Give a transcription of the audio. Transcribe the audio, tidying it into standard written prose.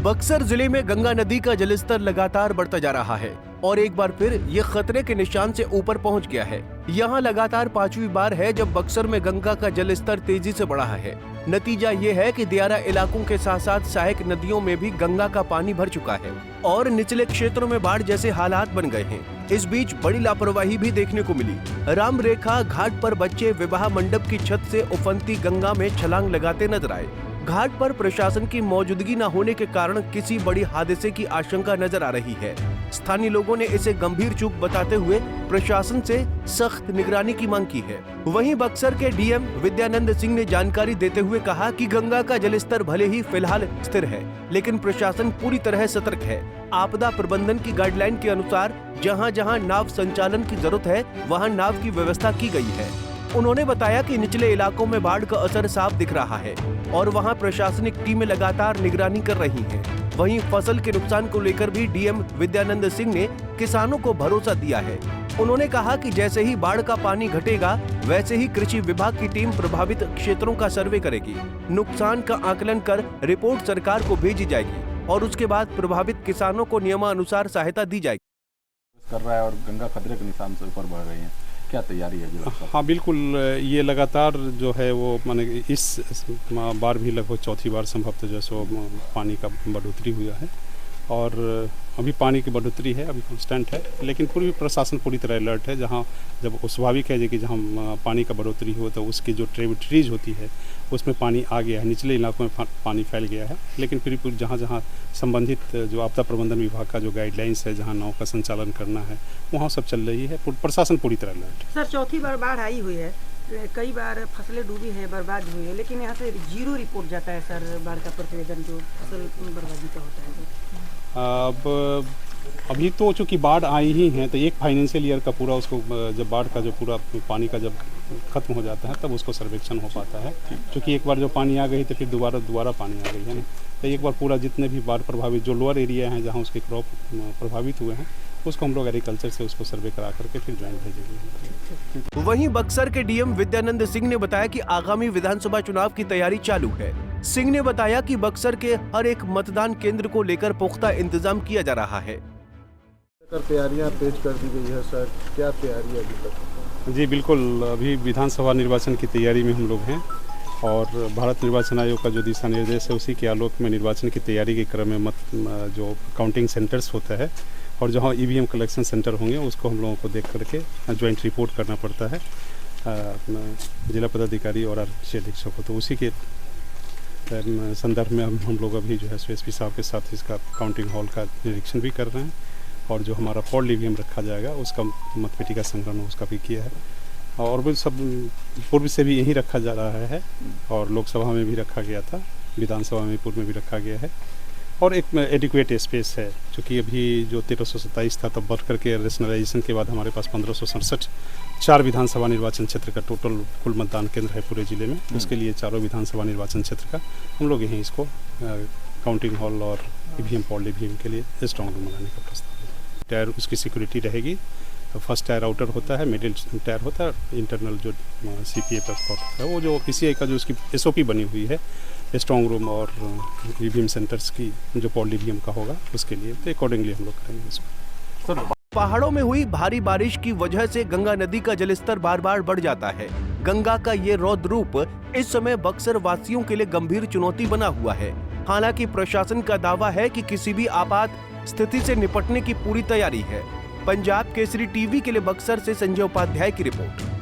बक्सर जिले में गंगा नदी का जलस्तर लगातार बढ़ता जा रहा है और एक बार फिर ये खतरे के निशान से ऊपर पहुंच गया है। यहाँ लगातार 5वीं बार है जब बक्सर में गंगा का जलस्तर तेजी से बढ़ा है। नतीजा ये है कि दियारा इलाकों के साथ साथ सहायक नदियों में भी गंगा का पानी भर चुका है और निचले क्षेत्रों में बाढ़ जैसे हालात बन गए हैं। इस बीच बड़ी लापरवाही भी देखने को मिली। राम रेखा घाट पर बच्चे विवाह मंडप की छत से उफनती गंगा में छलांग लगाते नजर आए। घाट पर प्रशासन की मौजूदगी न होने के कारण किसी बड़ी हादसे की आशंका नजर आ रही है। स्थानीय लोगों ने इसे गंभीर चूक बताते हुए प्रशासन से सख्त निगरानी की मांग की है। वहीं बक्सर के डीएम विद्यानंद सिंह ने जानकारी देते हुए कहा कि गंगा का जलस्तर भले ही फिलहाल स्थिर है, लेकिन प्रशासन पूरी तरह सतर्क है। आपदा प्रबंधन की गाइडलाइन के अनुसार जहां-जहां नाव संचालन की जरूरत है, वहां नाव की व्यवस्था की गई है। उन्होंने बताया कि निचले इलाकों में बाढ़ का असर साफ दिख रहा है और वहां प्रशासनिक टीमें लगातार निगरानी कर रही हैं। वहीं फसल के नुकसान को लेकर भी डीएम विद्यानंद सिंह ने किसानों को भरोसा दिया है। उन्होंने कहा कि जैसे ही बाढ़ का पानी घटेगा, वैसे ही कृषि विभाग की टीम प्रभावित क्षेत्रों का सर्वे करेगी। नुकसान का आकलन कर रिपोर्ट सरकार को भेजी जाएगी और उसके बाद प्रभावित किसानों को नियमानुसार सहायता दी जाएगी। कर रहा है और गंगा खतरे के निशान से ऊपर बढ़ रही है, क्या तैयारी है जी? हाँ बिल्कुल, ये लगातार जो है वो माने इस बार भी लगभग चौथी बार संभवतः जो है सो पानी का बढ़ोतरी हुआ है और अभी पानी की बढ़ोतरी है, अभी कांस्टेंट है, लेकिन पूरी प्रशासन पूरी तरह अलर्ट है। जहाँ जब स्वाभाविक है कि जहाँ पानी का बढ़ोतरी हो तो उसकी जो ट्रिब्यूटरीज होती है उसमें पानी आ गया है, निचले इलाकों में पानी फैल गया है, लेकिन फिर जहाँ जहाँ संबंधित जो आपदा प्रबंधन विभाग का जो गाइडलाइंस है, जहाँ नाव का संचालन करना है, वहाँ सब चल रही है। प्रशासन पूरी तरह अलर्ट है। सर, चौथी बार बाढ़ आई हुई है, कई बार फसलें डूबी हैं, बर्बाद हुई है, लेकिन यहाँ से जीरो रिपोर्ट जाता है सर बाढ़ का प्रतिवेदन जो फसल बर्बादी का होता है। अब अभी तो चूँकि बाढ़ आई ही है तो एक फाइनेंशियल ईयर का पूरा उसको जब बाढ़ का जो पूरा पानी का जब खत्म हो जाता है तब उसको सर्वेक्षण हो पाता है। क्योंकि एक बार जो पानी आ गई तो फिर दोबारा पानी आ गई है ना, तो एक बार पूरा जितने भी बाढ़ प्रभावित जो लोअर एरिया हैं जहाँ उसके क्रॉप प्रभावित हुए हैं उसको हम लोग एग्रीकल्चर से उसको सर्वे करा करके फिर ज्वाइन भेजेंगे। वहीं बक्सर के डीएम विद्यानंद सिंह ने बताया कि आगामी विधानसभा चुनाव की तैयारी चालू है। सिंह ने बताया कि बक्सर के हर एक मतदान केंद्र को लेकर पुख्ता इंतजाम किया जा रहा है। तैयारियां तेज कर दी गई है सर, क्या तैयारी है अभी तक? जी बिल्कुल, अभी विधानसभा निर्वाचन की तैयारी में हम लोग हैं और भारत निर्वाचन आयोग का जो दिशा निर्देश है उसी के आलोक में निर्वाचन की तैयारी के क्रम में जो काउंटिंग सेंटर्स होता है और जहाँ ईवीएम कलेक्शन सेंटर होंगे उसको हम लोगों को देख करके ज्वाइंट रिपोर्ट करना पड़ता है जिला पदाधिकारी और आरक्षी अधीक्षक को। तो उसी के संदर्भ में हम लोग अभी जो है एसपी साहब के साथ इसका काउंटिंग हॉल का निरीक्षण भी कर रहे हैं और जो हमारा फॉल्ट ईवीएम रखा जाएगा उसका मतपेटी का संग्रहण उसका भी किया है और भी सब पूर्व से भी यहीं रखा जा रहा है और लोकसभा में भी रखा गया था, विधानसभा में पूर्व में भी रखा गया है और एक एडिक्वेट स्पेस है। क्योंकि अभी जो 1327 था तब बढ़ करके रेशनलाइजेशन के बाद हमारे पास 1567 4 विधानसभा निर्वाचन क्षेत्र का टोटल कुल मतदान केंद्र है पूरे जिले में। उसके लिए चारों विधानसभा निर्वाचन क्षेत्र का हम लोग यहीं इसको काउंटिंग हॉल और ईवीएम पॉल ईवीएम के लिए स्ट्रॉन्ग रूम बनाने का प्रस्ताव है। टायर उसकी सिक्योरिटी रहेगी, फर्स्ट टायर आउटर होता है, मिडिल टायर होता है, इंटरनल जो CPA पर होता है वो जो PCI का जो उसकी SOP बनी हुई है स्ट्रॉन्ग रूम और ईवीएम सेंटर्स की जो पॉल ईवीएम का होगा उसके लिए तो अकॉर्डिंगली हम लोग करेंगे इसको। पहाड़ों में हुई भारी बारिश की वजह से गंगा नदी का जलस्तर बार बार बढ़ जाता है। गंगा का ये रौद्र रूप इस समय बक्सर वासियों के लिए गंभीर चुनौती बना हुआ है। हालांकि प्रशासन का दावा है कि किसी भी आपात स्थिति से निपटने की पूरी तैयारी है। पंजाब केसरी टीवी के लिए बक्सर से संजय उपाध्याय की रिपोर्ट।